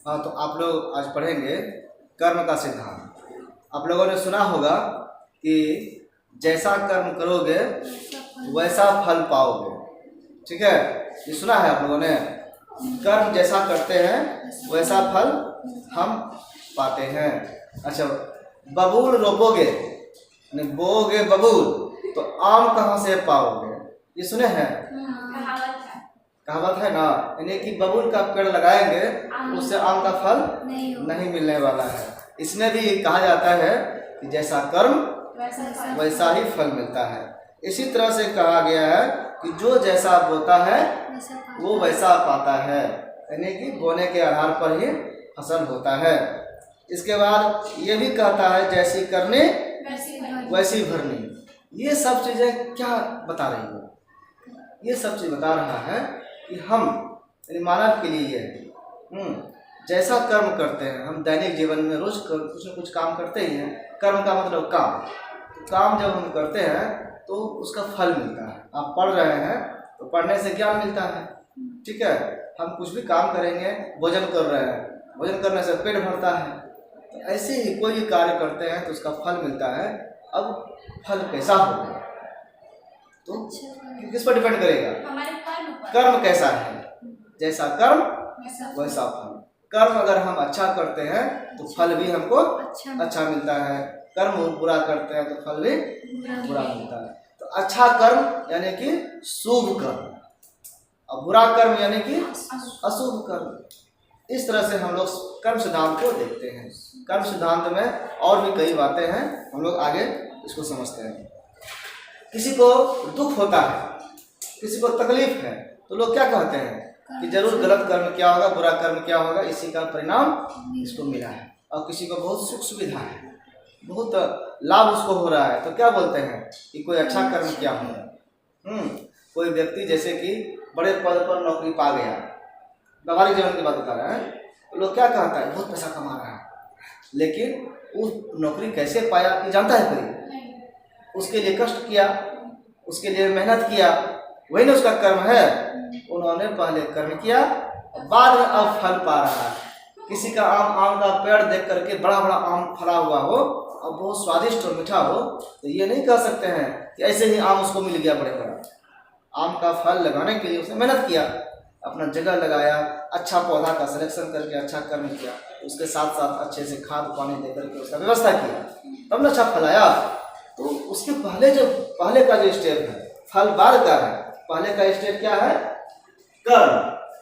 हाँ, तो आप लोग आज पढ़ेंगे कर्म का सिद्धांत। आप लोगों ने सुना होगा कि जैसा कर्म करोगे वैसा फल पाओगे। ठीक है, ये सुना है आप लोगों ने। कर्म जैसा करते हैं वैसा फल हम पाते हैं। अच्छा, बबूल रोपोगे, बोओगे बबूल, तो आम कहाँ से पाओगे? ये सुने हैं? कहावत है ना, यानी कि बबूल का पेड़ लगाएंगे उससे आम का फल नहीं मिलने वाला है। इसमें भी कहा जाता है कि जैसा कर्म वैसा ही फल मिलता है। इसी तरह से कहा गया है कि जो जैसा बोता है वो वैसा पाता है, यानी कि बोने के आधार पर ही फसल होता है। इसके बाद ये भी कहता है जैसी करनी वैसी भरनी। ये सब चीज़ें क्या बता रही है? ये सब चीज़ बता रहा है कि हम यानी मानव के लिए ये है, जैसा कर्म करते हैं हम दैनिक जीवन में रोज कुछ न कुछ काम करते ही हैं। कर्म का मतलब काम जब हम करते हैं तो उसका फल मिलता है। आप पढ़ रहे हैं तो पढ़ने से ज्ञान मिलता है। ठीक है, हम कुछ भी काम करेंगे, भोजन कर रहे हैं, भोजन करने से पेट भरता है। तो ऐसे ही कोई भी कार्य करते हैं तो उसका फल मिलता है। अब फल कैसा होगा तो किस पर डिपेंड करेगा? कर्म कैसा है, जैसा कर्म वैसा फल। कर्म अगर हम अच्छा करते हैं तो फल भी हमको अच्छा मिलता है। कर्म बुरा करते हैं तो फल भी बुरा मिलता है। तो अच्छा कर्म यानी कि शुभ कर्म, और बुरा कर्म यानी कि अशुभ कर्म। इस तरह से हम लोग कर्म सिद्धांत को देखते हैं। कर्म सिद्धांत में और भी कई बातें हैं, हम लोग आगे इसको समझते हैं। किसी को दुख होता है, किसी को तकलीफ है, तो लोग क्या कहते हैं कि जरूर गलत कर्म क्या होगा, बुरा कर्म क्या होगा, इसी का परिणाम इसको मिला है। और किसी को बहुत सुख सुविधा है, बहुत लाभ उसको हो रहा है, तो क्या बोलते हैं कि कोई अच्छा कर्म क्या होगा। कोई व्यक्ति जैसे कि बड़े पद पर नौकरी पा गया, व्यावहारिक जीवन की बात बता रहे हैं, तो लोग क्या कहता है बहुत पैसा कमा रहा है, लेकिन वो नौकरी कैसे पाया कि जानता है कोई? उसके लिए कष्ट किया, उसके लिए मेहनत किया, वही ना उसका कर्म है। उन्होंने पहले कर्म किया, बाद में अब फल पा रहा है। किसी का आम का पेड़ देख करके बड़ा बड़ा आम फला हुआ हो और बहुत स्वादिष्ट और मीठा हो, तो ये नहीं कह सकते हैं कि ऐसे ही आम उसको मिल गया बड़े बड़ा। आम का फल लगाने के लिए उसने मेहनत किया, अपना जगह लगाया, अच्छा पौधा का सिलेक्शन करके अच्छा कर्म किया, उसके साथ साथ अच्छे से खाद पानी दे करके उसका व्यवस्था किया, तब ना अच्छा फल आया। तो उसके पहले का जो स्टेप है फल बाद का है। पहले का स्टेप क्या है? कर्म।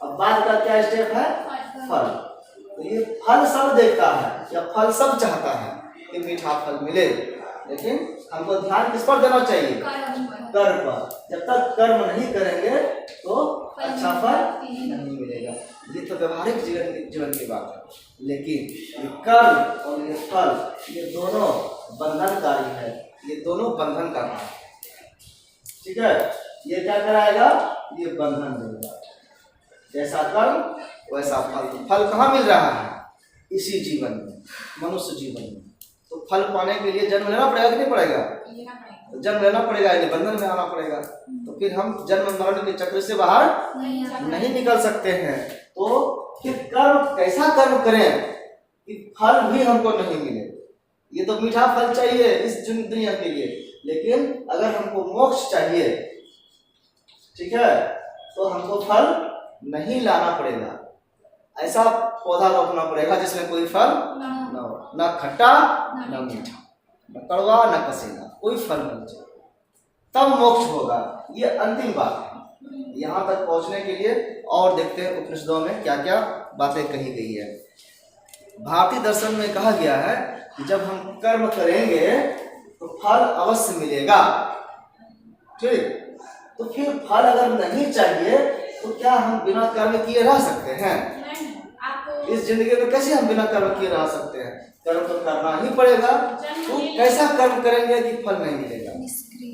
अब बाद का क्या स्टेप है? फल। तो ये फल सब देखता है या फल सब चाहता है कि मीठा फल मिले, लेकिन हमको ध्यान किस पर देना चाहिए? कर्म पर। जब तक कर्म नहीं करेंगे तो अच्छा फल नहीं मिलेगा। ये तो व्यवहारिक जीवन की बात है, लेकिन ये कर्म और ये फल ये दोनों बंधनकारी है, ये दोनों बंधन का काम। ठीक है, ये क्या कराएगा? ये बंधन देगा। जैसा कर्म वैसा फल। तो फल कहाँ मिल रहा है? इसी जीवन में, मनुष्य जीवन में। तो फल पाने के लिए जन्म लेना पड़ेगा कि नहीं पड़ेगा? तो जन्म लेना पड़ेगा, ये बंधन में आना पड़ेगा। तो फिर हम जन्म मरण के चक्र से बाहर नहीं निकल सकते हैं। तो फिर कर्म कैसा कर्म करें कि फल भी हमको नहीं मिले? ये तो मीठा फल चाहिए इस दुनिया के लिए, लेकिन अगर हमको मोक्ष चाहिए, ठीक है, तो हमको फल नहीं लाना पड़ेगा। ऐसा पौधा रोपना पड़ेगा जिसमें कोई फल न हो, ना खट्टा ना मीठा, न कड़वा न कसेला, कोई फल नहीं चाहिए, तब मोक्ष होगा। ये अंतिम बात है। यहाँ तक पहुँचने के लिए और देखते हैं उपनिषदों में क्या क्या बातें कही गई है। भारतीय दर्शन में कहा गया है कि जब हम कर्म करेंगे तो फल अवश्य मिलेगा। ठीक, तो फिर फल अगर नहीं चाहिए तो क्या हम बिना कर्म किए रह सकते हैं? इस जिंदगी में कैसे हम बिना कर्म किए रह सकते हैं? कर्म तो करना ही पड़ेगा। तो कैसा कर्म करेंगे कि फल नहीं मिलेगा?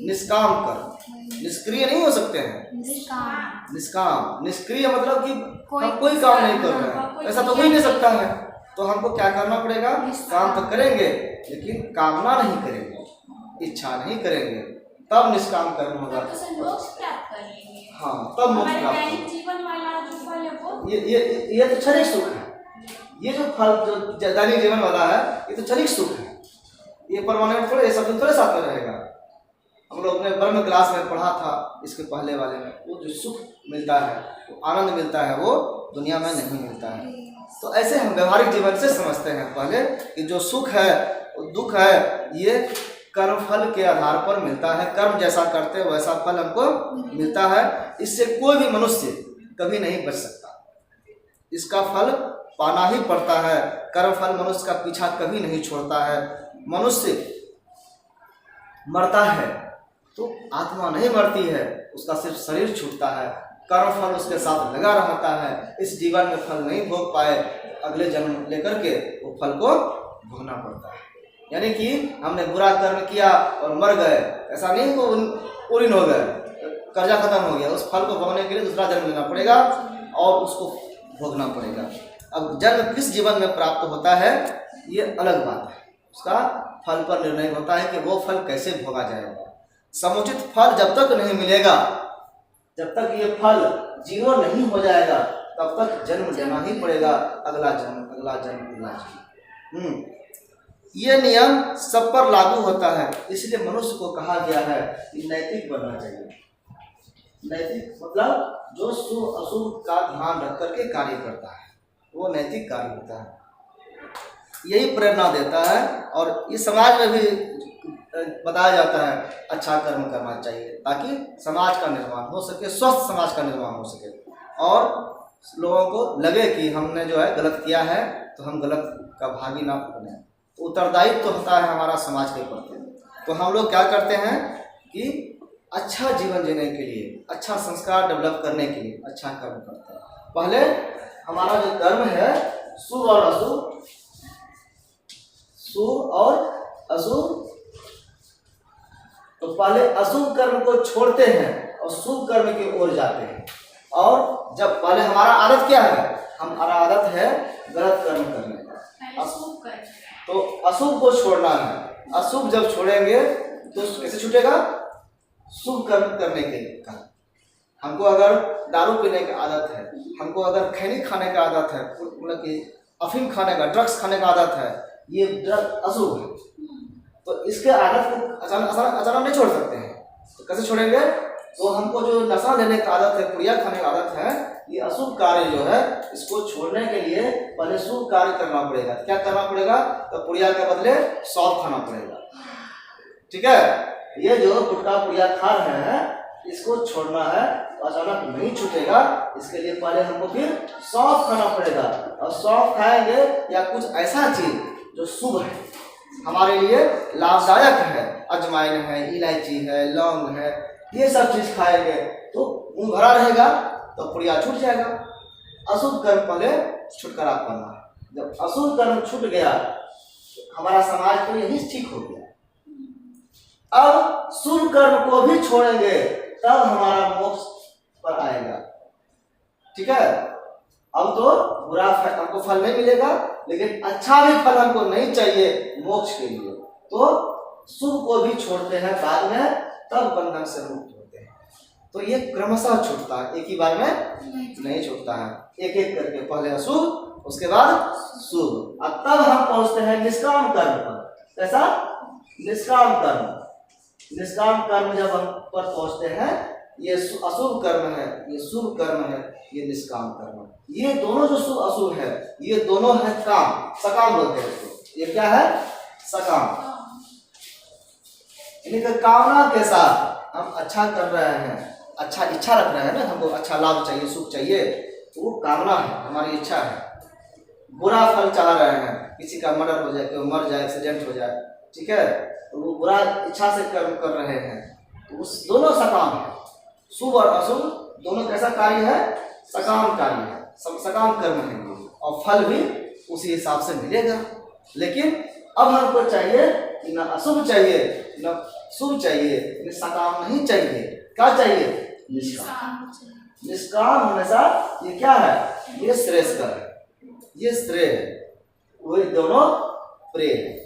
निष्काम कर्म। निष्क्रिय नहीं हो सकते हैं। निष्काम, निष्क्रिय मतलब कि हम कोई काम नहीं कर रहे हैं, ऐसा तो हो ही नहीं सकता है। तो हमको क्या करना पड़ेगा? काम तो करेंगे लेकिन कामना नहीं करेंगे, इच्छा नहीं करेंगे, तब निष्काम कर्म होगा। हाँ, तब मोक्ष प्राप्त होगा। ये तो क्षणिक सुख है, ये जो फल जो दैनिक जीवन वाला है ये तो क्षणिक सुख है, ये परमानेंट थोड़े, ये सब दिन थोड़े साथ में रहेगा। हम लोग अपने ब्रह्म क्लास में पढ़ा था इसके पहले वाले में, वो जो सुख मिलता है, वो आनंद मिलता है, वो दुनिया में नहीं मिलता है। तो ऐसे हम व्यवहारिक जीवन से समझते हैं पहले कि जो सुख है दुख है ये कर्म फल के आधार पर मिलता है, कर्म जैसा करते हैं वैसा फल हमको मिलता है। इससे कोई भी मनुष्य कभी नहीं बच सकता, इसका फल पाना ही पड़ता है। कर्म फल मनुष्य का पीछा कभी नहीं छोड़ता है। मनुष्य मरता है तो आत्मा नहीं मरती है, उसका सिर्फ शरीर छूटता है, कर्म फल उसके साथ लगा रहता है। इस जीवन में फल नहीं भोग पाए, अगले जन्म लेकर के वो फल को भोगना पड़ता है। यानी कि हमने बुरा कर्म किया और मर गए, ऐसा नहीं को पूर्ण हो गए, कर्जा खत्म हो गया, उस फल को भोगने के लिए दूसरा जन्म लेना पड़ेगा और उसको भोगना पड़ेगा। अब जन्म किस जीवन में प्राप्त होता है ये अलग बात है, उसका फल पर निर्णय होता है कि वो फल कैसे भोगा जाएगा। समुचित फल जब तक नहीं मिलेगा, जब तक ये फल जीरो नहीं हो जाएगा, तब तक जन्म लेना ही पड़ेगा, अगला जन्म अगला जन्म अगला जन्म। ये नियम सब पर लागू होता है, इसलिए मनुष्य को कहा गया है कि नैतिक बनना चाहिए। नैतिक मतलब जो शुभ अशुभ का ध्यान रख करके कार्य करता है वो नैतिक कार्य होता है, यही प्रेरणा देता है। और इस समाज में भी बताया जाता है अच्छा कर्म करना चाहिए ताकि समाज का निर्माण हो सके, स्वस्थ समाज का निर्माण हो सके और लोगों को लगे कि हमने जो है गलत किया है तो हम गलत का भागी ना बने। तो उत्तरदायित्व तो होता है हमारा समाज के प्रति। तो हम लोग क्या करते हैं कि अच्छा जीवन जीने के लिए, अच्छा संस्कार डेवलप करने के लिए अच्छा कर्म करते हैं। पहले हमारा जो कर्म है शुभ और अशुभ, शुभ और अशुभ, तो पहले अशुभ कर्म को छोड़ते हैं और शुभ कर्म की ओर जाते हैं। और जब पहले हमारा आदत क्या है, हमारा आदत है गलत कर्म करने का, तो अशुभ को छोड़ना है। अशुभ जब छोड़ेंगे तो कैसे छूटेगा, शुभ कर्म करने के कारण। हमको अगर दारू पीने की आदत है, हमको अगर खैनी खाने का आदत है, मतलब कि अफीम खाने का, ड्रग्स खाने का आदत है, ये ड्रग अशुभ है, तो इसके आदत को अचानक नहीं छोड़ सकते हैं। तो कैसे छोड़ेंगे, तो हमको जो नशा लेने की आदत है, पुड़िया खाने की आदत है, ये अशुभ कार्य जो है इसको छोड़ने के लिए पहले शुभ कार्य करना पड़ेगा। क्या करना पड़ेगा, तो पुड़िया के बदले सौंफ खाना पड़ेगा। ठीक है, ये जो गुटखा पुड़िया खा रहे हैं इसको छोड़ना है, तो अचानक नहीं छूटेगा। इसके लिए पहले हमको फिर सौंफ खाना पड़ेगा, और सौंफ खाएंगे या कुछ ऐसा चीज जो शुभ है, हमारे लिए लाभदायक है, अजवाइन है, इलायची है, लौंग है, ये सब चीज खाएंगे तो मुंह भरा रहेगा, तो पुड़िया छूट जाएगा। अशुभ कर्म पहले छुटकारा पाना है। जब अशुभ कर्म छूट गया तो हमारा समाज तो यही ठीक हो गया। अब शुभ कर्म को भी छोड़ेंगे तब हमारा मोक्ष पर आएगा। ठीक है, अब तो बुरा हमको फल नहीं मिलेगा, लेकिन अच्छा भी फल हमको नहीं चाहिए मोक्ष के लिए, तो शुभ को भी छोड़ते हैं बाद में, तब बंधन से मुक्त होते हैं। तो ये क्रमशः छूटता है, एक ही बार में नहीं छूटता है, एक एक करके, पहले अशुभ उसके बाद शुभ, और तब हम पहुंचते हैं निष्काम कर्म पर। कैसा, निष्काम कर्म। निष्काम कर्म जब हम पर पहुंचते हैं, ये अशुभ कर्म है, ये शुभ कर्म है, ये निष्काम कर्म है। ये दोनों जो शुभ अशुभ है, ये दोनों है काम, सकाम बोलते हैं इसको। ये क्या है, सकाम। यानी कामना के साथ हम अच्छा कर रहे हैं, अच्छा इच्छा रख रहे हैं ना, हमको अच्छा लाभ चाहिए, सुख चाहिए, तो वो कामना है, हमारी इच्छा है। बुरा फल चाह रहे हैं, किसी का मर्डर हो जाए, कोई मर जाए, एक्सीडेंट हो जाए, ठीक है, तो वो बुरा इच्छा से कर्म कर रहे हैं, तो उस दोनों सकाम है। शुभ और अशुभ दोनों कैसा कार्य है, सकाम कार्य है, सकाम कर्म है, और फल भी उसी हिसाब से मिलेगा। लेकिन अब हमको चाहिए कि न अशुभ चाहिए न शुभ चाहिए, न सकाम नहीं चाहिए, क्या चाहिए, निष्काम। निष्काम हमेशा ये क्या है, ये श्रेयस्कर है, ये श्रेय है, वो दोनों प्रेय है।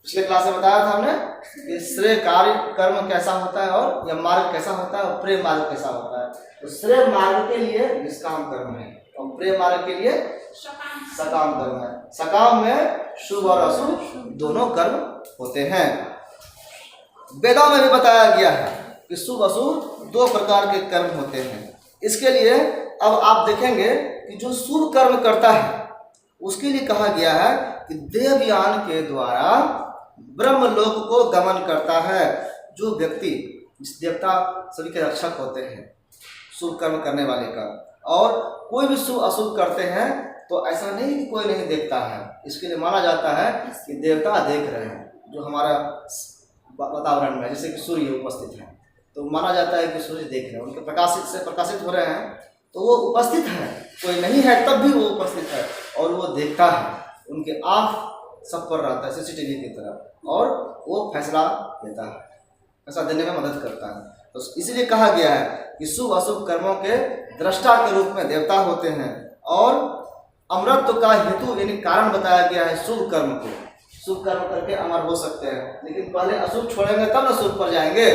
पिछले क्लास में बताया था हमने कि श्रेय कार्य कर्म कैसा होता है और यह मार्ग कैसा होता है और प्रेय मार्ग कैसा होता है। तो श्रेय मार्ग के लिए निष्काम कर्म है और प्रेम मार्ग के लिए सकाम कर्म है। सकाम में शुभ और अशुभ दोनों कर्म होते हैं। वेदों में भी बताया गया है कि शुभ अशुभ दो प्रकार के कर्म होते हैं। इसके लिए अब आप देखेंगे कि जो शुभ कर्म करता है उसके लिए कहा गया है कि देवयान के द्वारा ब्रह्मलोक को गमन करता है। जो व्यक्ति, जिस देवता सभी के रक्षक होते हैं शुभ कर्म करने वाले का, और कोई भी शुभ अशुभ करते हैं तो ऐसा नहीं कि कोई नहीं देखता है। इसके लिए माना जाता है कि देवता देख रहे हैं। जो हमारा वातावरण में जैसे कि सूर्य उपस्थित है तो माना जाता है कि सूर्य देख रहे हैं, उनके प्रकाशित से प्रकाशित हो रहे हैं तो वो उपस्थित है। कोई नहीं है तब भी वो उपस्थित है और वो देखता है। उनके आँख सब पर रहता है सीसीटीवी की तरह, और वो फैसला देता है, फैसला देने में मदद करता है। तो इसीलिए कहा गया है कि शुभ अशुभ कर्मों के दृष्टा के रूप में देवता होते हैं। और अमरत्व का हेतु यानी कारण बताया गया है शुभ कर्म को। शुभ कर्म करके अमर हो सकते हैं, लेकिन पहले अशुभ छोड़ेंगे तब ना शुभ पर जाएंगे।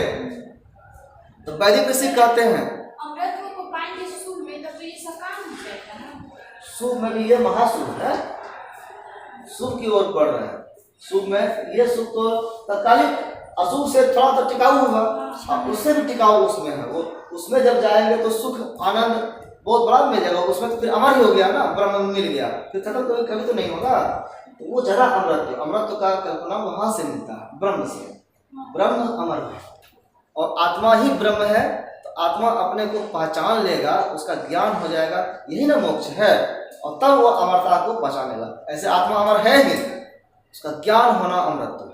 तो वैदिक ऋषि कहते हैं अमृत को पाएंगे शुभ में, तब तो ये सकाम हो जाएगा ना। शुभ में भी ये महाशुभ है, शुभ की ओर बढ़ रहे हैं। शुभ में ये शुभ तो तत्कालिक, अशुभ से थोड़ा तो टिकाऊ होगा, और उससे भी टिकाऊ उसमें है। वो उसमें जब जाएंगे तो सुख आनंद बहुत बड़ा मिल जाएगा। उसमें तो फिर अमर ही हो गया ना, ब्रह्म मिल गया, फिर खत्म कभी तो नहीं होगा। तो वो जरा अमृत का कल्पना वहां से मिलता है, ब्रह्म से। ब्रह्म अमर है और आत्मा ही ब्रह्म है। तो आत्मा अपने को पहचान लेगा, उसका ज्ञान हो जाएगा, यही ना मोक्ष है। और तब वो अमरता को पहचानेगा। ऐसे आत्मा अमर है ही, उसका ज्ञान होना अमृत है।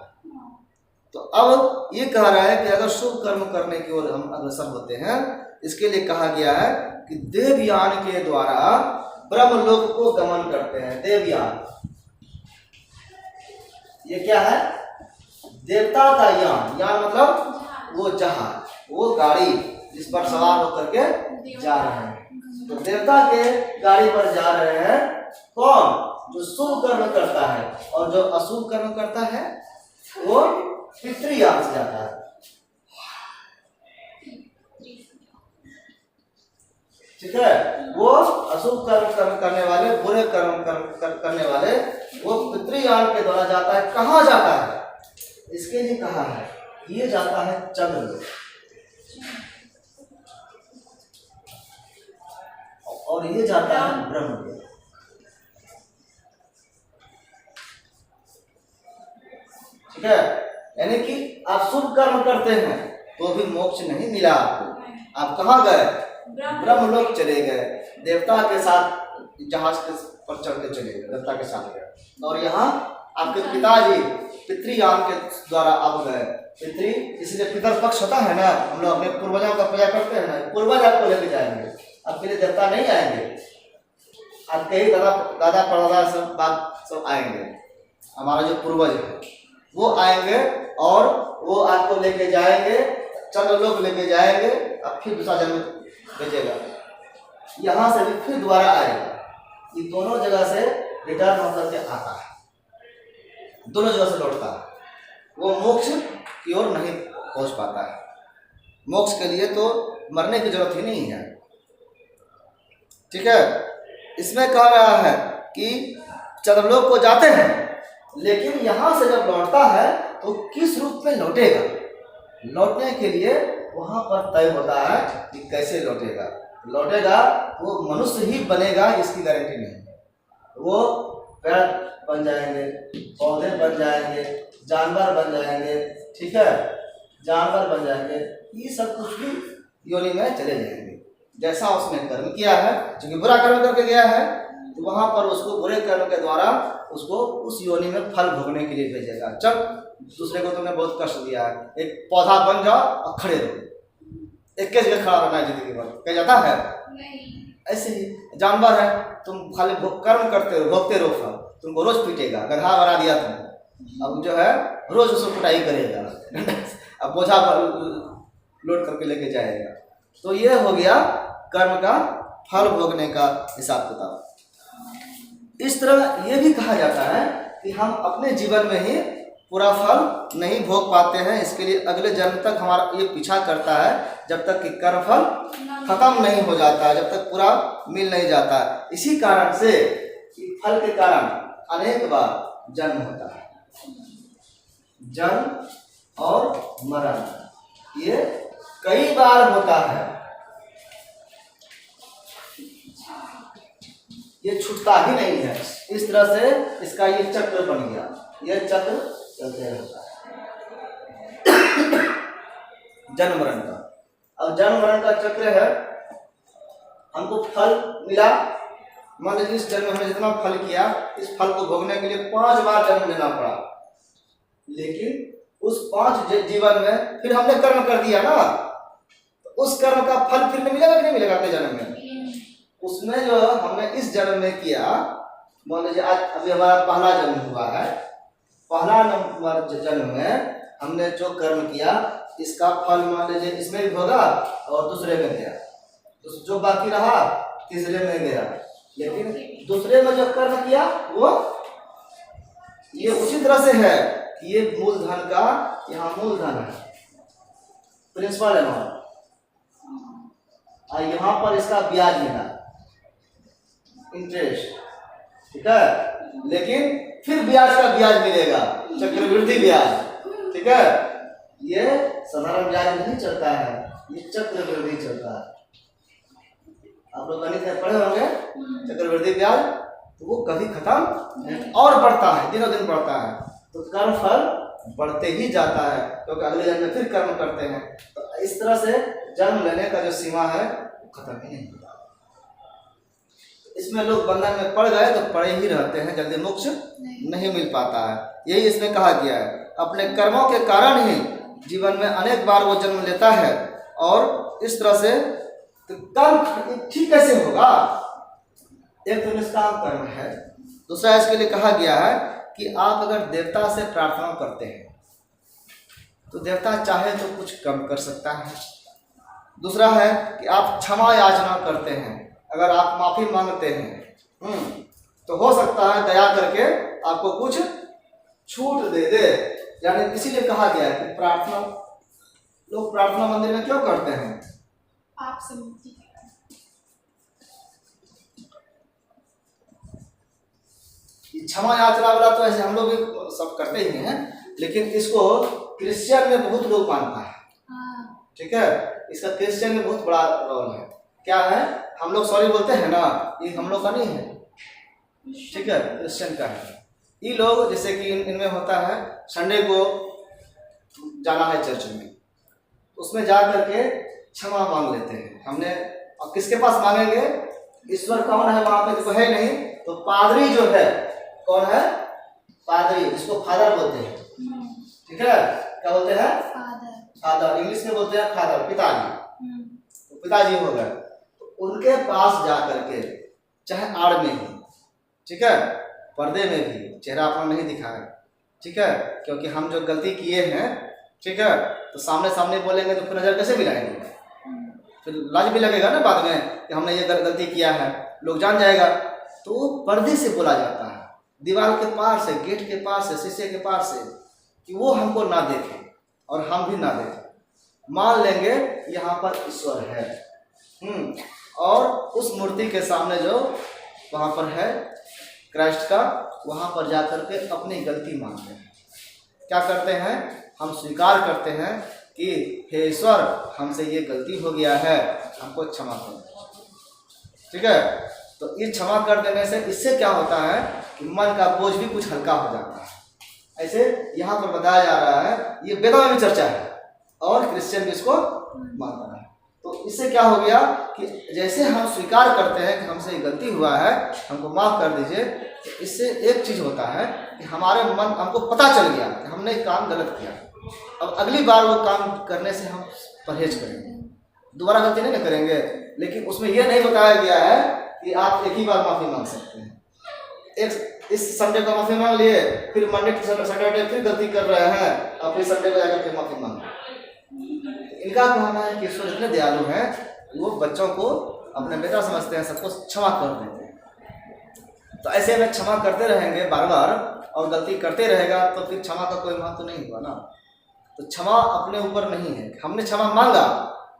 तो अब ये कह रहा है कि अगर शुभ कर्म करने की ओर हम अग्रसर होते हैं, इसके लिए कहा गया है कि देवयान के द्वारा ब्रह्मलोक को गमन करते हैं। देवयान ये क्या है? देवता का यान। यान मतलब वो जहाज, वो गाड़ी जिस पर सवार होकर के जा रहे हैं। तो देवता के गाड़ी पर जा रहे हैं कौन? जो शुभ कर्म करता है, और जो अशुभ कर्म करता है वो पितृयान से जाता है। ठीक है, वो अशुभ कर्म करने वाले, बुरे कर्म करने वाले, वो पितृयान के द्वारा जाता है। कहाँ जाता है? इसके लिए कहा है ये जाता है चंद्रलोक, और ये जाता है ब्रह्मलोक। ठीक है, यानी कि आप शुभ कर्म करते हैं तो भी मोक्ष नहीं मिला आपको। आप कहाँ गए? ब्रह्मलोक चले गए, देवता के साथ जहाज के पर चढ़ के चले गए, देवता के साथ गए। और यहाँ आपके पिताजी पितृयान के द्वारा आप गए। पितृ इसलिए पितर पक्ष होता है ना, हम लोग अपने पूर्वजों का पूजा करते हैं ना, पूर्वज आपको लेके जाएंगे, आपके लिए देवता नहीं आएंगे। आपके ही दादा परदादा सब बाप सब आएंगे, हमारा जो पूर्वज है वो आएंगे, और वो आपको लेके जाएंगे, चंद्रलोक लेके जाएंगे, अब फिर दूसरा जन्म भेजेगा, यहाँ से भी फिर दोबारा आएगा। ये दोनों जगह से रिटर्न होकर के आता है, दोनों जगह से लौटता है। वो मोक्ष की ओर नहीं पहुंच पाता है। मोक्ष के लिए तो मरने की जरूरत ही नहीं है। ठीक है, इसमें कह रहा है कि चंद्रलोक को जाते हैं, लेकिन यहाँ से जब लौटता है तो किस रूप में लौटेगा? लौटने के लिए वहाँ पर तय होता है कि कैसे लौटेगा। लौटेगा वो मनुष्य ही बनेगा, इसकी गारंटी नहीं है। वो पेड़ बन जाएंगे, पौधे बन जाएंगे, जानवर बन जाएंगे। ठीक है, जानवर बन जाएंगे, ये सब कुछ भी योनि में चले जाएंगे। जैसा उसने कर्म किया है, क्योंकि बुरा कर्म करके गया है, तो वहाँ पर उसको बुरे कर्म के द्वारा उसको उस योनि में फल भोगने के लिए भेजेगा। जब दूसरे को तुमने बहुत कष्ट दिया है, एक पौधा बन जाओ और खड़े रहो, एक जगह खड़ा रहना है जिंदगी भर, कह जाता है नहीं। ऐसे ही जानवर है, तुम खाली कर्म करते रहो, भोगते रहो फल, तुमको रोज पीटेगा। गधा बना दिया तुमने, अब जो है रोज उसको कुटाई करेगा, अब बोझा लोड करके लेके जाएगा। तो ये हो गया कर्म का फल भोगने का हिसाब किताब। इस तरह ये भी कहा जाता है कि हम अपने जीवन में ही पूरा फल नहीं भोग पाते हैं। इसके लिए अगले जन्म तक हमारा ये पीछा करता है, जब तक कि कर्म फल खत्म नहीं हो जाता है, जब तक पूरा मिल नहीं जाता है। इसी कारण से फल के कारण अनेक बार जन्म होता है, जन्म और मरण ये कई बार होता है, ये छूटता ही नहीं है। इस तरह से इसका ये चक्र बन गया, ये चक्र चलते रहता है जन्म मरण का। अब जन्म मरण का चक्र है, हमको फल मिला, मान लीजिए इस जन्म में हमने जितना फल किया, इस फल को भोगने के लिए 5 बार जन्म लेना पड़ा, लेकिन उस 5 जीवन में फिर हमने कर्म कर दिया ना, तो उस कर्म का फल फिर मिलेगा कि नहीं मिलेगा अगले जन्म में? उसमें जो हमने इस जन्म में किया, मान लीजिए आज अभी हमारा पहला जन्म हुआ है, पहला नंबर जन्म में हमने जो कर्म किया, इसका फल मान लीजिए इसमें भी भोगा और दूसरे में गया, तो जो बाकी रहा तीसरे में गया। लेकिन दूसरे में जो कर्म किया वो ये उसी तरह से है कि ये मूलधन का, यहाँ मूलधन है, प्रिंसिपल अमाउंट, और यहाँ पर इसका ब्याज मिला, इंटरेस्ट, ठीक है। लेकिन फिर ब्याज का ब्याज मिलेगा, चक्रवृद्धि ब्याज, ठीक है। ये साधारण ब्याज नहीं चलता है, ये चक्रवृद्धि चलता है। आप लोग गणित में पढ़े होंगे चक्रवृद्धि ब्याज, तो वो कभी खत्म नहीं और बढ़ता है, दिनों दिन बढ़ता है। तो कर्म फल बढ़ते ही जाता है, क्योंकि अगले जन्म में फिर कर्म करते हैं। तो इस तरह से जन्म लेने का जो सीमा है वो खत्म ही नहीं होता। इसमें लोग बंधन में पड़ गए तो पड़े ही रहते हैं, जल्दी मोक्ष नहीं मिल पाता है। यही इसमें कहा गया है, अपने कर्मों के कारण ही जीवन में अनेक बार वो जन्म लेता है। और इस तरह से तो कर्म ठीक कैसे होगा? एक तो निष्काम कर्म है, दूसरा इसके लिए कहा गया है कि आप अगर देवता से प्रार्थना करते हैं तो देवता चाहे तो कुछ कम कर सकता है। दूसरा है कि आप क्षमा याचना करते हैं, अगर आप माफी मांगते हैं तो हो सकता है दया करके आपको कुछ छूट दे दे। यानी इसीलिए कहा गया है कि प्रार्थना, लोग प्रार्थना मंदिर में क्यों करते हैं? आपसे मुक्ति। क्षमा याचना वाला तो ऐसे हम लोग भी सब करते ही हैं, लेकिन इसको क्रिश्चियन में बहुत लोग मानता है, ठीक है। इसका क्रिश्चियन में बहुत बड़ा रोल है। क्या है? हम लोग सॉरी बोलते हैं ना, ये हम लोग का नहीं है, ठीक है, क्रिश्चियन का है। ये लोग जैसे कि इनमें होता है संडे को जाना है चर्च में, उसमें जा करके क्षमा मांग लेते हैं हमने। अब किसके पास मांगेंगे? ईश्वर कौन है वहां पे? देखो है नहीं, तो पादरी जो है, कौन है? पादरी, जिसको फादर बोलते हैं, ठीक है। क्या बोलते हैं? फादर, इंग्लिश में बोलते हैं फादर, पिताजी। तो पिताजी हो गए, तो उनके पास जा करके, चाहे आड़ में ही, ठीक है, पर्दे में भी, चेहरा अपना नहीं दिखाए, ठीक है, क्योंकि हम जो गलती किए हैं, ठीक है, तो सामने सामने बोलेंगे तो फिर नजर कैसे मिलाएंगे? फिर लाज भी लगेगा ना बाद में कि हमने ये गलती किया है, लोग जान जाएगा। तो पर्दे से बोला जाता है, दीवार के पार से, गेट के पार से, शीशे के पार से, कि वो हमको ना देखे और हम भी ना देखें। मान लेंगे यहाँ पर ईश्वर है, और उस मूर्ति के सामने जो वहाँ पर है क्राइस्ट का, वहाँ पर जा करके अपनी गलती मानते हैं। क्या करते हैं? हम स्वीकार करते हैं कि हे ईश्वर, हमसे ये गलती हो गया है, हमको क्षमा कर दो, ठीक है। तो ये क्षमा कर देने से इससे क्या होता है कि मन का बोझ भी कुछ हल्का हो जाता है। ऐसे यहाँ पर बताया जा रहा है, ये वेदों में भी चर्चा है और क्रिश्चियन भी इसको मानता है। तो इससे क्या हो गया कि जैसे हम स्वीकार करते हैं कि हमसे ये गलती हुआ है, हमको माफ़ कर दीजिए, तो इससे एक चीज़ होता है कि हमारे मन, हमको पता चल गया कि हमने काम गलत किया। अब अगली बार वो काम करने से हम परहेज करेंगे, दोबारा गलती नहीं ना करेंगे। लेकिन उसमें यह नहीं बताया गया है कि आप एक ही बार माफ़ी मांग सकते हैं। एक इस संडे को माफ़ी मांग लिए, फिर मंडे सैटरडे फिर गलती कर रहे हैं, और फिर संडे को जाकर फिर माफ़ी मांग। इनका कहना है कि ईश्वर इतने दयालु हैं, वो बच्चों को अपने बेटा समझते हैं, सबको क्षमा कर देते हैं। तो ऐसे में क्षमा करते रहेंगे बार बार, और गलती करते रहेगा तो फिर क्षमा का कोई महत्व नहीं हुआ ना। तो क्षमा अपने ऊपर नहीं है। हमने क्षमा मांगा,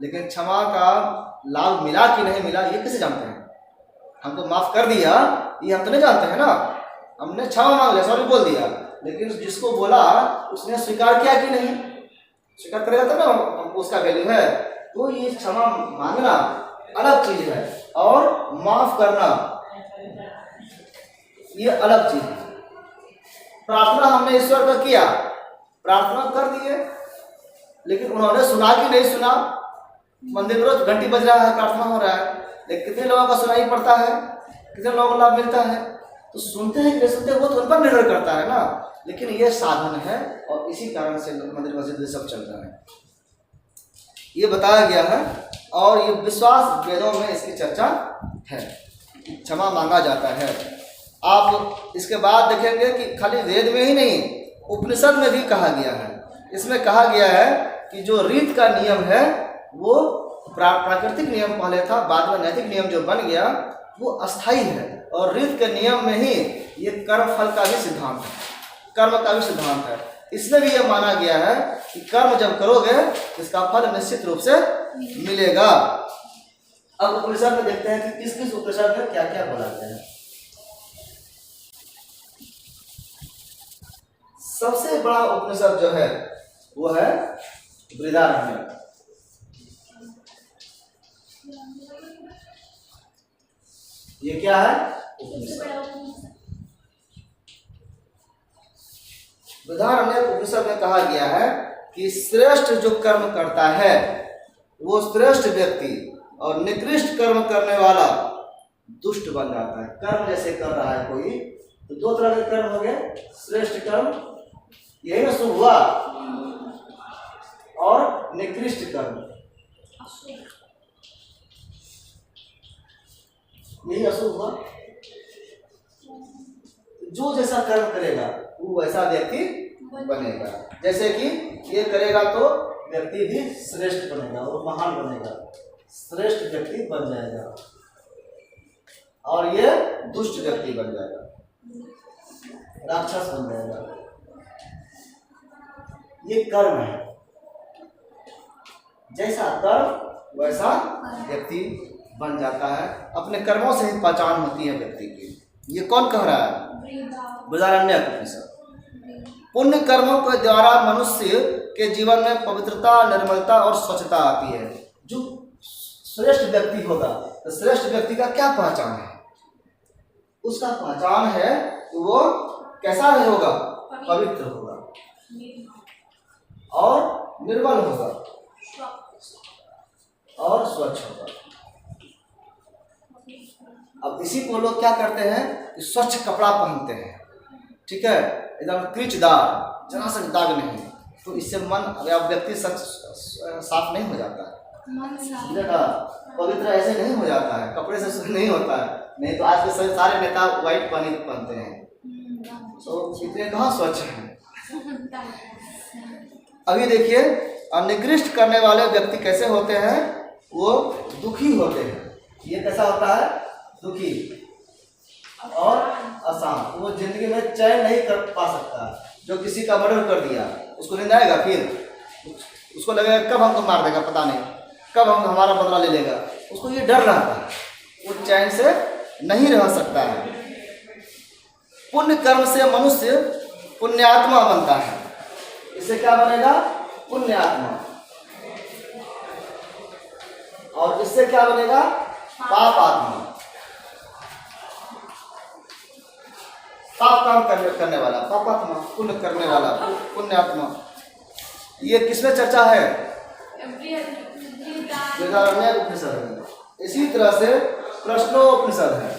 लेकिन क्षमा का लाभ मिला कि नहीं मिला ये कैसे जानते हैं? हमको माफ कर दिया ये हम तो नहीं जानते हैं ना। हमने क्षमा मांग लिया, सॉरी बोल दिया, लेकिन जिसको बोला उसने स्वीकार किया कि नहीं? स्वीकार करेगा तो ना हमको उसका वैल्यू है। तो ये क्षमा मांगना अलग चीज है और माफ करना ये अलग चीज है। प्रार्थना हमने ईश्वर का किया, प्रार्थना कर दिए, लेकिन उन्होंने सुना कि नहीं सुना? मंदिर में रोज घंटी बज रहा है, प्रार्थना हो रहा है, लेकिन कितने लोगों का सुनाई पड़ता है? कितने लोगों को लाभ मिलता है? तो सुनते हैं कि नहीं सुनते वो तो उन पर निर्भर करता है ना। लेकिन ये साधन है और इसी कारण से मंदिर मस्जिद सब चल रहा है, ये बताया गया है। और ये विश्वास वेदों में इसकी चर्चा है, क्षमा मांगा जाता है। आप इसके बाद देखेंगे कि खाली वेद में ही नहीं, उपनिषद में भी कहा गया है। इसमें कहा गया है कि जो रीत का नियम है वो प्राकृतिक नियम पहले था, बाद में नैतिक नियम जो बन गया वो अस्थाई है। और रीत के नियम में ही ये कर्म फल का भी सिद्धांत है, कर्म का भी सिद्धांत है। इसमें भी ये माना गया है कि कर्म जब करोगे इसका फल निश्चित रूप से मिलेगा। अब उपनिषद में देखते हैं कि किस किस उपनिषद में क्या क्या बोला गया है। सबसे बड़ा उपनिषद जो है वो है बृहदारण्यक। ये क्या है? बृहदारण्यक उपनिषद में कहा गया है कि श्रेष्ठ जो कर्म करता है वो श्रेष्ठ व्यक्ति और निकृष्ट कर्म करने वाला दुष्ट बन जाता है। कर्म जैसे कर रहा है कोई, तो दो तरह के कर्म हो गए, श्रेष्ठ कर्म यही ना शुभ हुआ, और निकृष्ट कर्म यही अशुभ हुआ। जो जैसा कर्म करेगा वो वैसा व्यक्ति बनेगा। जैसे कि ये करेगा तो व्यक्ति भी श्रेष्ठ बनेगा और महान बनेगा, श्रेष्ठ व्यक्ति बन जाएगा, और ये दुष्ट व्यक्ति बन जाएगा, राक्षस बन जाएगा। ये कर्म है, जैसा कर्म वैसा व्यक्ति बन जाता है। अपने कर्मों से ही पहचान होती है व्यक्ति की। ये कौन कह रहा है? बृहदारण्यक उपनिषद। पुण्य कर्मों के द्वारा मनुष्य के जीवन में पवित्रता, निर्मलता और स्वच्छता आती है। जो श्रेष्ठ व्यक्ति होगा तो श्रेष्ठ व्यक्ति का क्या पहचान है? उसका पहचान है वो कैसा होगा? पवित्र होगा और निर्मल होगा और स्वच्छ होगा। अब इसी को लोग क्या करते हैं कि स्वच्छ कपड़ा पहनते हैं, ठीक है, एकदम क्रीचदार, जरा सा दाग नहीं, तो इससे मन या व्यक्ति साफ नहीं हो जाता है, पवित्र ऐसे नहीं हो जाता है, कपड़े से नहीं होता है। नहीं तो आज के सारे नेता व्हाइट पहनते हैं, तो इतने कहाँ स्वच्छ हैं। अभी देखिए निकृष्ट करने वाले व्यक्ति कैसे होते हैं? वो दुखी होते हैं। ये कैसा होता है? दुखी और अशांत, वो जिंदगी में चैन नहीं कर पा सकता। जो किसी का मर्डर कर दिया उसको नींद आएगा, फिर उसको लगेगा कब हमको मार देगा, पता नहीं कब हम हमारा बदला ले लेगा, उसको ये डर रहता है, वो चैन से नहीं रह सकता है। पुण्य कर्म से मनुष्य पुण्यात्मा बनता है। इससे क्या बनेगा? पुण्यात्मा। और इससे क्या बनेगा? पाप आत्मा। पाप काम करने वाला पापात्मा, पुण्य करने वाला पुण्यात्मा। ये किसमें चर्चा है? बृहदारण्यक उपनिषद है। इसी तरह से प्रश्नोपनिषद है,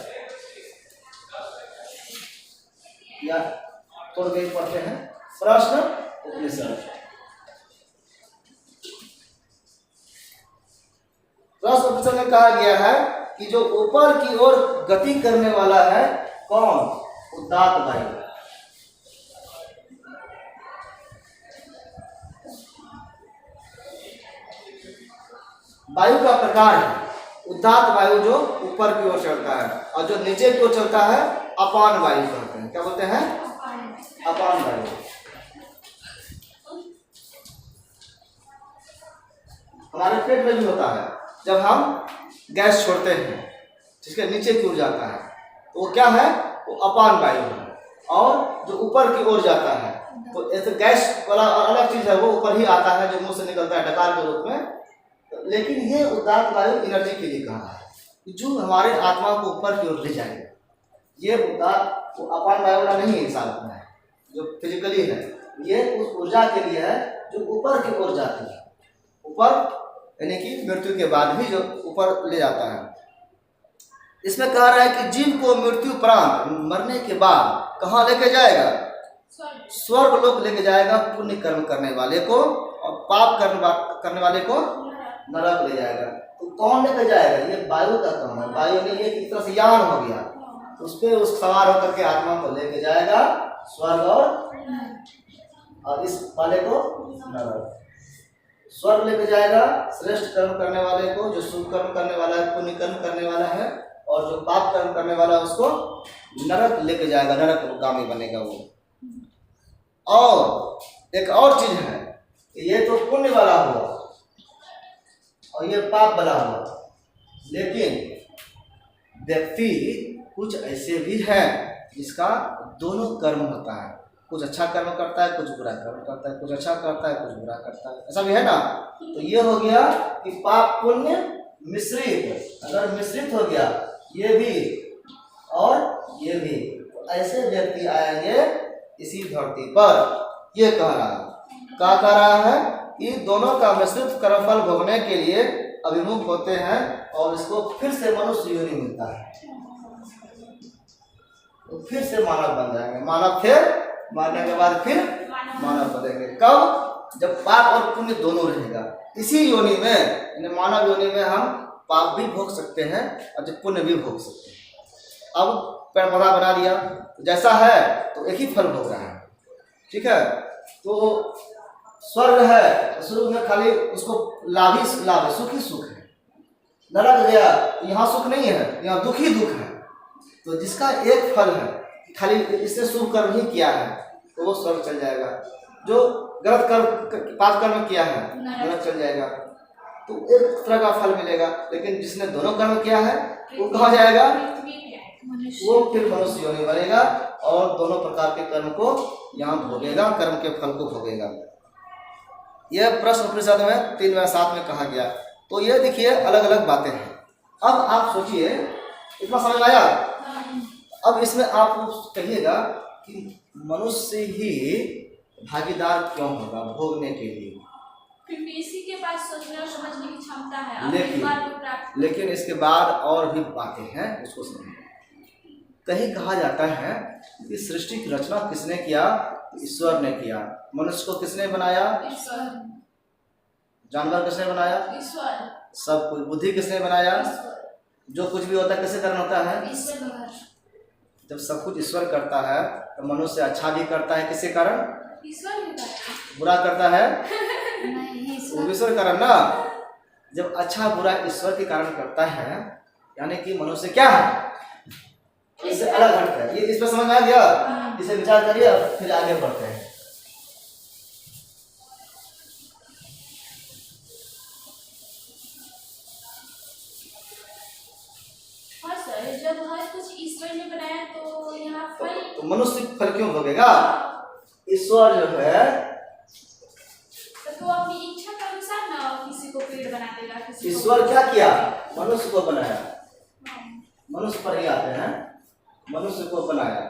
या थोड़ा देर पढ़ते हैं। प्रश्न उपनिषद, प्रश्न उपनिषद में कहा गया है कि जो ऊपर की ओर गति करने वाला है कौन? उदात्त वायु। वायु का प्रकार है उदात्त वायु, जो ऊपर की ओर चलता है, और जो नीचे की ओर चलता है अपान वायु कहते हैं। क्या बोलते हैं? अपान वायु। हमारे पेट में भी होता है, जब हम गैस छोड़ते हैं, ठीक है, नीचे की ओर जाता है तो वो क्या है, वो अपान वायु है। और जो ऊपर की ओर जाता है तो ऐसे गैस वाला अलग चीज है, वो ऊपर ही आता है, जो मुंह से निकलता है डकार के रूप में। लेकिन ये उदात्त वायु एनर्जी के लिए कहा है, जो हमारे आत्मा को ऊपर की ओर ले जाएगा। ये उदात्त वो अपान वायु वाला नहीं है, इंसान में है जो फिजिकली है, ये उस ऊर्जा के लिए है जो ऊपर की ओर जाती है, ऊपर यानी कि मृत्यु के बाद भी जो ऊपर ले जाता है। इसमें कह रहा है कि जीव को मृत्यु उपरांत, मरने के बाद कहाँ लेके जाएगा, स्वर्ग लोक लेके जाएगा, पुण्य कर्म करने वाले को, और पाप करने वाले को नरक ले जाएगा। तो कौन लेके जाएगा, ये वायु का काम है। वायु ने ये एक तरह से यान हो गया, उस पे उस सवार होकर के आत्मा को लेके जाएगा स्वर्ग, और इस वाले को नरक। स्वर्ग लेके जाएगा श्रेष्ठ कर्म करने वाले को, जो शुभ कर्म करने वाला है, पुण्य कर्म करने वाला है, और जो पाप कर्म करने वाला है उसको नरक लेके जाएगा, नरक गामी बनेगा वो। और एक और चीज है, ये तो पुण्य वाला हुआ और ये पाप वाला हुआ, लेकिन व्यक्ति कुछ ऐसे भी है जिसका दोनों कर्म होता है, कुछ अच्छा कर्म करता है, कुछ बुरा कर्म करता है, कुछ अच्छा करता है, कुछ बुरा करता है, ऐसा भी है ना। तो ये हो गया कि पाप पुण्य मिश्रित, अगर मिश्रित हो गया ये भी और ये भी, तो ऐसे व्यक्ति आएंगे इसी धरती पर। ये कह रहा है, क्या कह रहा है कि दोनों का मिश्रित कर्मफल भोगने के लिए अभिमुख होते हैं, और इसको फिर से मनुष्य योनि मिलता है, तो फिर से मानव बन जाएंगे। मानव फिर मारने के बाद फिर मानव बनेंगे। कब, जब पाप और पुण्य दोनों रहेगा इसी योनि में, यानी मानव योनि में हम पाप भी भोग सकते हैं और जब पुण्य भी भोग सकते हैं। अब पेड़ पौधा बना दिया, तो जैसा है तो एक ही फल भोग रहा है, ठीक है। तो स्वर्ग है, स्वर्ग में खाली उसको लाभ ही लाभ है, सुख ही सुख है। नरक गया तो यहाँ सुख नहीं है, यहाँ दुख ही दुख है। तो जिसका एक फल है, खाली इसने शुभ कर्म ही किया है तो वो स्वर्ग चल जाएगा, जो गलत कर्म पाप कर्म किया है नरक चल जाएगा। तो एक तरह का फल मिलेगा। लेकिन जिसने दोनों कर्म किया है वो कहाँ जाएगा, वो फिर मनुष्य योनि बनेगा और दोनों प्रकार के कर्म को यहाँ भोगेगा, कर्म के फल को भोगेगा। यह प्रश्न उपनिषद में 3 व 7 में कहा गया। तो ये देखिए अलग अलग बातें हैं। अब आप सोचिए, इतना समझ आया। अब इसमें आप कहिएगा कि मनुष्य ही भागीदार क्यों होगा भोगने के लिए, क्योंकि इसी के पास सोचने और समझने की क्षमता है। लेकिन इसके बाद और भी बातें हैं, उसको समझिए। कहीं कहा जाता है कि सृष्टि की रचना किसने किया, ईश्वर ने किया। मनुष्य को किसने बनाया, ईश्वर। जानवर किसने बनाया, ईश्वर। सब कुछ, बुद्धि किसने बनाया, जो कुछ भी होता है किसके कारण होता है, ईश्वर। जब सब कुछ ईश्वर करता है तो मनुष्य अच्छा भी करता है, किसके कारण, ईश्वर भी करता है। बुरा करता है नहीं, ईश्वर कारण ना। जब अच्छा बुरा ईश्वर के कारण करता है, यानी कि मनुष्य क्या है, इससे अलग हट है। ये इस पर समझ में आ गया, इसे विचार करिए फिर आगे बढ़ते हैं। हाँ सर, जब हर कुछ ईश्वर ने बनाया तो यहाँ फल, तो मनुष्य फल क्यों भोगेगा, ईश्वर जो है तो अपनी इच्छा के अनुसार ना किसी को पेड़ बना देगा, किसी को ईश्वर क्या किया, मनुष्य को बनाया। मनुष्य पर ही आते हैं, मनुष्य को बनाया।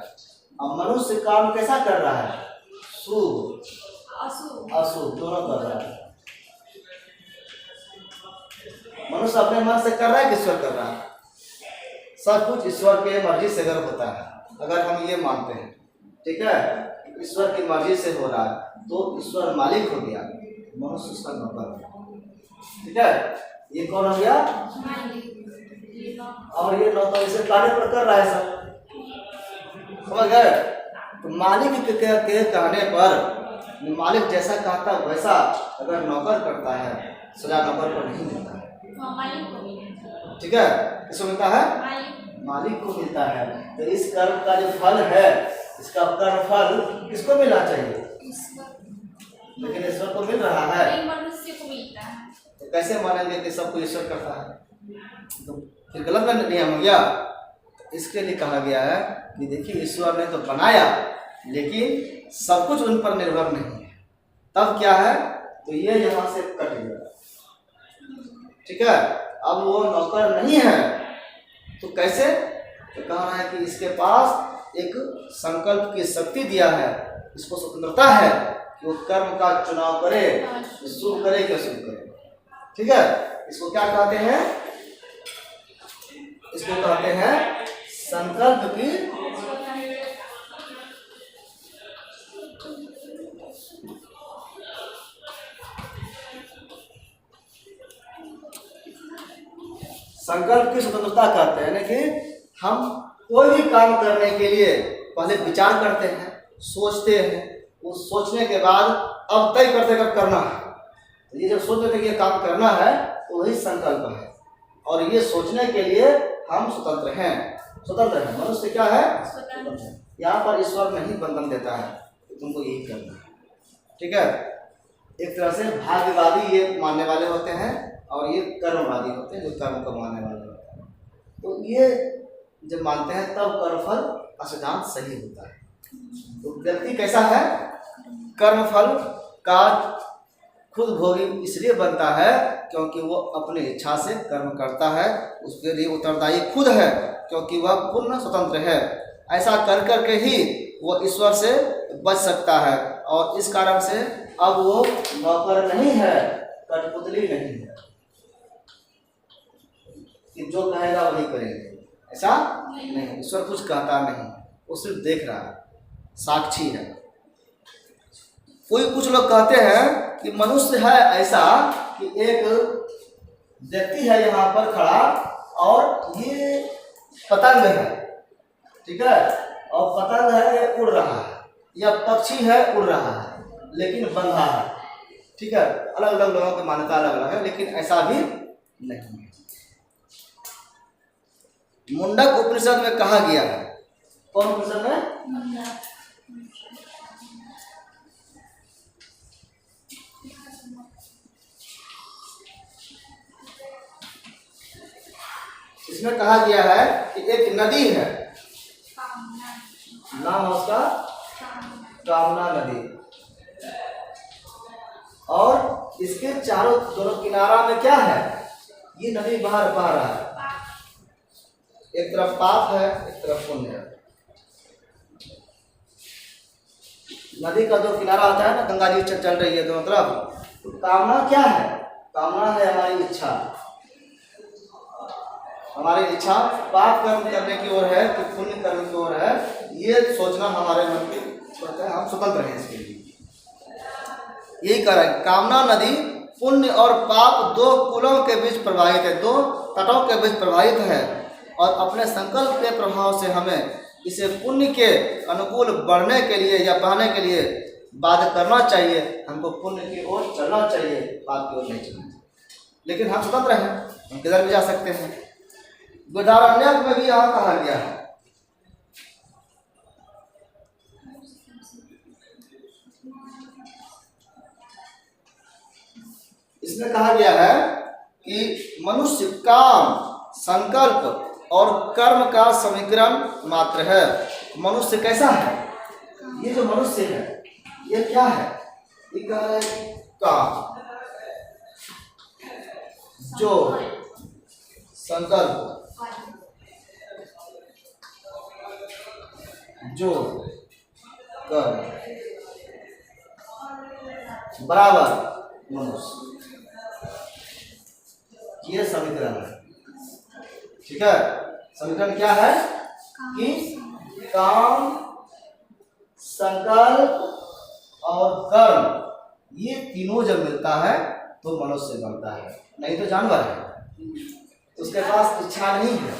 अब मनुष्य काम कैसा कर रहा है, शुभ अशुभ दोनों कर रहा है। मनुष्य अपने मन से कर रहा है कि ईश्वर कर रहा है, सब कुछ ईश्वर के मर्जी से अगर होता है, अगर हम ये मानते हैं, ठीक है, ईश्वर की मर्जी से हो रहा है तो ईश्वर मालिक हो गया, मनुष्य उसका नौकर हो गया, ठीक है। ये कौन हो गया, और ये नौकर इसे कार्य पर कर रहा है सब, समझ गए। तो मालिक के कहने पर, मालिक जैसा कहता है वैसा अगर नौकर करता है, सजा नौकर को नहीं मिलता है, ठीक है। किसको मिलता है, मालिक को मिलता है। तो इस कर्म का जो फल है इसका कर्मफल किसको मिलना चाहिए? लेकिन ईश्वर को मिल रहा है, नहीं, मनुष्य को मिलता है। तो कैसे मानेंगे कि सबको ईश्वर करता है? तो फिर गलत नियम हो गया। इसके लिए कहा गया है कि देखिए ईश्वर ने तो बनाया लेकिन सब कुछ उन पर निर्भर नहीं है। तब क्या है, तो ये यहाँ से कट गया, ठीक है। अब वो नौकर नहीं है तो कैसे, तो कहा है कि इसके पास एक संकल्प की शक्ति दिया है, इसको स्वतंत्रता है कि वो कर्म का चुनाव करे, शुभ करे कि अशुभ करे, ठीक है। इसको क्या कहते हैं? इसको कहते हैं संकल्प की स्वतंत्रता कहते हैं। यानी कि हम कोई भी काम करने के लिए पहले विचार करते हैं, सोचते हैं, उस सोचने के बाद अब तय करते कब करना है। तो ये जब सोच लेते कि ये काम करना है तो वही संकल्प है, और ये सोचने के लिए हम स्वतंत्र हैं। मनुष्य क्या है? स्वतंत्र है। यहाँ पर ईश्वर नहीं बंधन देता है कि तुमको यही करना है, ठीक है। एक तरह से भाग्यवादी ये मानने वाले होते हैं और ये कर्मवादी होते हैं जो कर्म को मानने वाले होते हैं। तो ये जब मानते हैं तब कर्मफल सिद्धांत सही होता है। तो व्यक्ति कैसा है? कर्मफल का खुद भोगी इसलिए बनता है क्योंकि वो अपनी इच्छा से कर्म करता है, उसके लिए उत्तरदायी खुद है क्योंकि वह पूर्ण स्वतंत्र है। ऐसा कर कर के ही वो ईश्वर से बच सकता है, और इस कारण से अब वो नौकर नहीं है, कठपुतली नहीं है कि जो कहेगा वही करेंगे, ऐसा नहीं। ईश्वर कुछ कहता नहीं, वो सिर्फ देख रहा है, साक्षी है। कुछ लोग कहते हैं कि मनुष्य है ऐसा कि एक व्यक्ति है यहाँ पर खड़ा और ये पतंग है, ठीक है, और पतंग है ये उड़ रहा है, या पक्षी है उड़ रहा है लेकिन बंधा है, ठीक है। अलग अलग लोगों की मान्यता अलग अलग है, लेकिन ऐसा भी नहीं है। मुंडक उपनिषद में कहा गया है, कौन उपनिषद में? इसमें कहा गया है कि एक नदी है, नाम है उसका कामना नदी, और इसके चारों दोनों किनारा में क्या है? ये नदी बाहर बह रहा है, एक तरफ पाप है एक तरफ पुण्य है। नदी का जो किनारा होता है ना, गंगा जी चल रही है दोनों तरफ, तो कामना क्या है? कामना है हमारी इच्छा। हमारी इच्छा पाप कर्म करने की ओर है कि पुण्य कर्म की ओर है, ये सोचना हमारे मन में होता है। हम स्वतंत्र हैं इसके लिए, यही कारण कामना नदी पुण्य और पाप दो कुलों के बीच प्रवाहित है, दो तटों के बीच प्रवाहित है, और अपने संकल्प के प्रभाव से हमें इसे पुण्य के अनुकूल बढ़ने के लिए या बहने के लिए बाध्य करना चाहिए। हमको पुण्य की ओर चलना चाहिए, पाप की ओर नहीं चलना चाहिए। लेकिन हम स्वतंत्र हैं, हम किधर भी जा सकते हैं। बृहदारण्यक में भी यहाँ कहा गया है, इसमें कहा गया है कि मनुष्य काम, संकल्प और कर्म का समीकरण मात्र है। मनुष्य कैसा है? ये जो मनुष्य है ये क्या है? ये कह रहा है काम, जो संकल्प, जो कर्म बराबर मनुष्य, ये समीकरण है, ठीक है। समीकरण क्या है कि काम, संकल्प और कर्म ये तीनों जब मिलता है तो मनुष्य बनता है, नहीं तो जानवर है। उसके पास इच्छा नहीं है,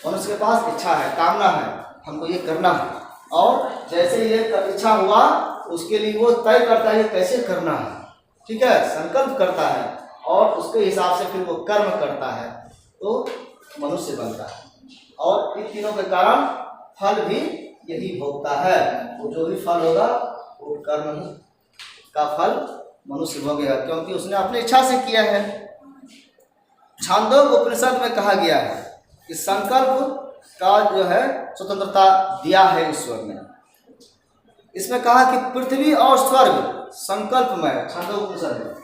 मनुष्य के पास इच्छा है, कामना है, हमको ये करना है, और जैसे ये इच्छा हुआ उसके लिए वो तय करता है कैसे करना है, ठीक है, संकल्प करता है और उसके हिसाब से फिर वो कर्म करता है, तो मनुष्य बनता है। और इन तीनों के कारण फल भी यही भोगता है। वो जो भी फल होगा वो कर्म का फल मनुष्य भोगेगा, क्योंकि उसने अपनी इच्छा से किया है। छांदोग्य उपनिषद में कहा गया है कि संकल्प का जो है स्वतंत्रता दिया है ईश्वर ने। इसमें कहा कि पृथ्वी और स्वर्ग संकल्पमय है। छांदोग्य उपनिषद में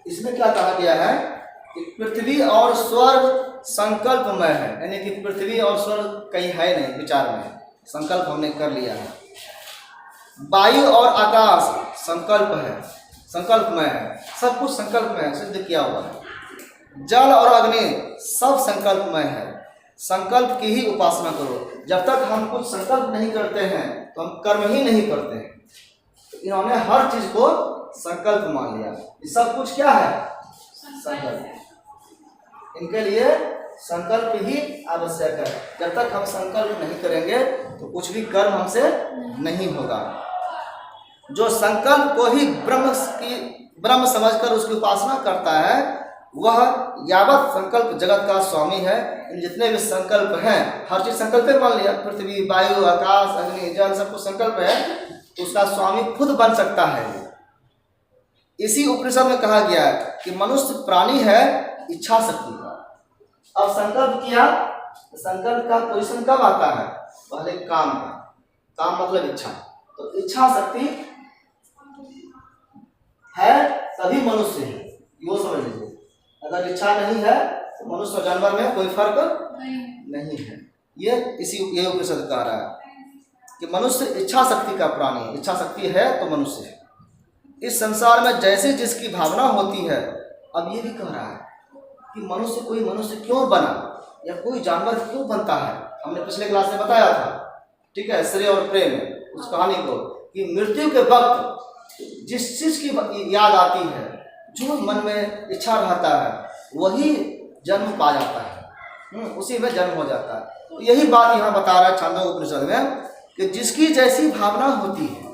इसमें क्या कहा गया है कि पृथ्वी और स्वर्ग संकल्पमय है, यानी कि पृथ्वी और स्वर्ग कहीं है नहीं, विचार में संकल्प हमने कर लिया है। वायु और आकाश संकल्प है, संकल्पमय है, सब कुछ संकल्पमय है, सिद्ध किया हुआ है। जल और अग्नि सब संकल्पमय है। संकल्प की ही उपासना करो। जब तक हम कुछ संकल्प नहीं करते हैं तो हम कर्म ही नहीं करते हैं। तो इन्होंने हर चीज को संकल्प मान लिया। ये सब कुछ क्या है? संकल्प। इनके लिए संकल्प ही आवश्यक है। जब तक हम संकल्प नहीं करेंगे तो कुछ भी कर्म हमसे नहीं होगा। जो संकल्प को ही ब्रह्म समझकर उसकी उपासना करता है वह यावत संकल्प जगत का स्वामी है। इन जितने भी संकल्प हैं हर चीज संकल्प मान लिया, पृथ्वी वायु आकाश अग्नि जल सब कुछ संकल्प है, तो उसका स्वामी खुद बन सकता है। इसी उपनिषद में कहा गया है कि मनुष्य प्राणी है इच्छा शक्ति का। अब संकल्प किया, संकल्प का पोजीशन कब आता है? पहले काम का। काम मतलब इच्छा। तो इच्छा शक्ति है तभी मनुष्य है, वो समझ लीजिए। अगर इच्छा नहीं है तो मनुष्य और जानवर में कोई फर्क नहीं है। ये उपनिषद कह रहा है कि मनुष्य इच्छा शक्ति का प्राणी है। इच्छा शक्ति है तो मनुष्य है। इस संसार में जैसे जिसकी भावना होती है, अब ये भी कह रहा है कि कोई मनुष्य क्यों बना या कोई जानवर क्यों बनता है। हमने पिछले क्लास में बताया था, ठीक है, श्रेय और प्रेम उस कहानी को, कि मृत्यु के वक्त जिस चीज की याद आती है, जो मन में इच्छा रहता है वही जन्म पा जाता है, उसी में जन्म हो जाता है। तो यही बात यहाँ बता रहा है छांदोग्य उपनिषद में कि जिसकी जैसी भावना होती है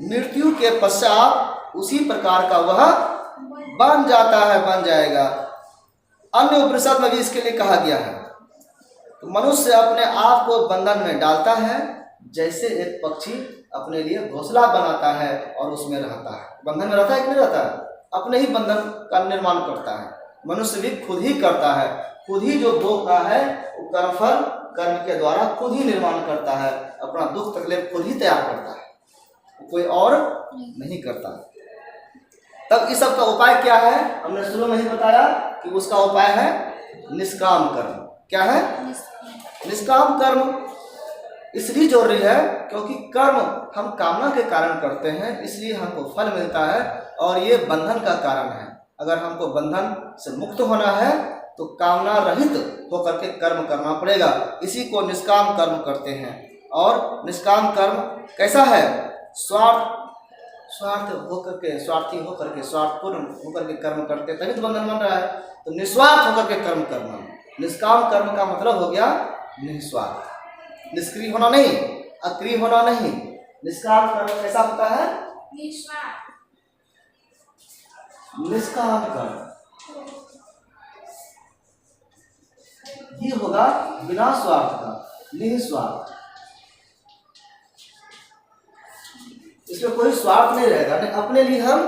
मृत्यु के पश्चात उसी प्रकार का वह बन जाता है, बन जाएगा। अन्य उपनिषद में भी इसके लिए कहा गया है तो मनुष्य अपने आप को बंधन में डालता है जैसे एक पक्षी अपने लिए घोंसला बनाता है और उसमें रहता है। बंधन में रहता है कि नहीं रहता है? अपने ही बंधन का निर्माण करता है। मनुष्य भी खुद ही करता है, खुद ही जो भोगता है वो कर्मफल कर्म के द्वारा खुद ही निर्माण करता है। अपना दुख तकलीफ खुद ही तैयार करता है, कोई और नहीं करता। तब इस सब का उपाय क्या है? हमने शुरू में ही बताया कि उसका उपाय है निष्काम कर्म। क्या है? निष्काम कर्म इसलिए जरूरी है क्योंकि कर्म हम कामना के कारण करते हैं, इसलिए हमको फल मिलता है और ये बंधन का कारण है। अगर हमको बंधन से मुक्त होना है तो कामना रहित होकर के कर्म करना पड़ेगा। इसी को निष्काम कर्म करते हैं। और निष्काम कर्म कैसा है? स्वार्थी होकर के स्वार्थपूर्ण होकर के कर्म करते, तभी तो बंधन बन रहा है। तो निस्वार्थ होकर के कर्म करना, निष्काम कर्म का मतलब हो गया निस्वार्थ। निष्क्रिय होना नहीं, अक्रिय होना नहीं। निष्काम कर्म कैसा होता है? निष्काम कर्म ये होगा बिना स्वार्थ का, निस्वार्थ। इसमें कोई स्वार्थ नहीं रहेगा, नहीं अपने लिए हम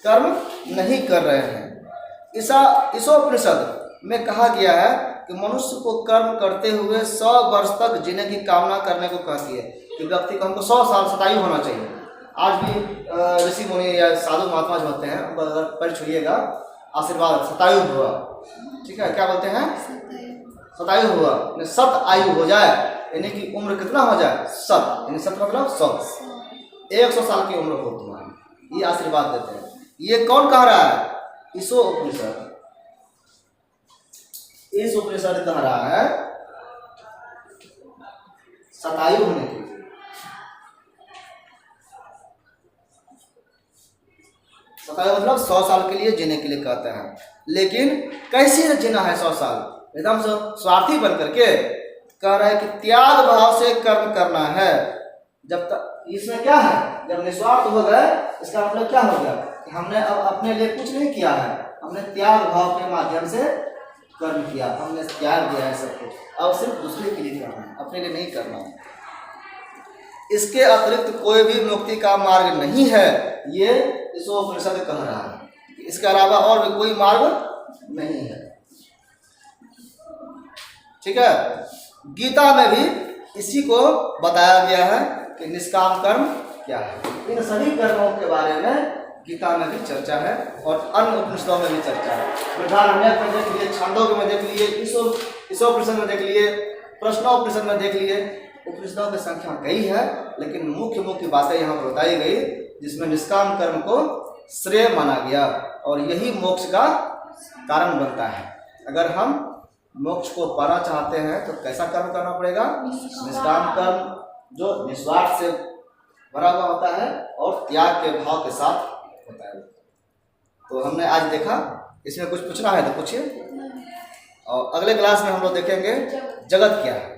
कर्म नहीं कर रहे हैं। इस उपनिषद में कहा गया है कि मनुष्य को कर्म करते हुए 100 वर्ष तक जीने की कामना करने को कहती है कि व्यक्ति को हमको 100 साल शतायु होना चाहिए। आज भी ऋषि मुनि या साधु महात्मा जो होते हैं उनको अगर पैर छुइएगा आशीर्वाद शतायु हुआ, ठीक है, क्या बोलते हैं? शतायु हुआ, सत आयु हो जाए, यानी कि उम्र कितना हो जाए? सत, यानी सत मतलब 100, 100 साल की उम्र हो तुम्हारी, ये आशीर्वाद देते हैं। ये कौन कह रहा है? इस उपनिषद कह रहा है शतायु होने के लिए। शतायु मतलब 100 साल के लिए जीने के लिए कहते हैं। लेकिन कैसे जीना है 100 साल? एकदम से स्वार्थी बन करके कह रहा है कि त्याग भाव से कर्म करना है। जब तक इसमें क्या है? जब निस्वार्थ हो गए, इसका मतलब क्या हो गया कि हमने अब अपने लिए कुछ नहीं किया है, हमने त्याग भाव के माध्यम से कर्म किया, हमने त्याग दिया है सब कुछ, अब सिर्फ दूसरे के लिए करना है, अपने लिए नहीं करना है। इसके अतिरिक्त कोई भी मुक्ति का मार्ग नहीं है, ये इस उपनिषद कह रहा है। इसके अलावा और भी कोई मार्ग नहीं है। ठीक है, गीता में भी इसी को बताया गया है कि निष्काम कर्म क्या है। इन सभी कर्मों के बारे में गीता में भी चर्चा है और अन्य उपनिषदों में भी चर्चा है। बृहदारण्यक में देख लिए, छांदोग्य में देख लिए, ईशोपनिषद में देख लिए, प्रश्नोपनिषद में देख लिए। उपनिषदों की संख्या कई है, लेकिन मुख्य बातें यहाँ पर बताई गई, जिसमें निष्काम कर्म को श्रेय माना गया और यही मोक्ष का कारण बनता है। अगर हम मोक्ष को पाना चाहते हैं तो कैसा कर्म करना पड़ेगा? निष्काम कर्म, जो निस्वार्थ से भरा हुआ होता है और त्याग के भाव के साथ होता है। तो हमने आज देखा, इसमें कुछ पूछना है तो पूछिए। और अगले क्लास में हम लोग देखेंगे जगत क्या है।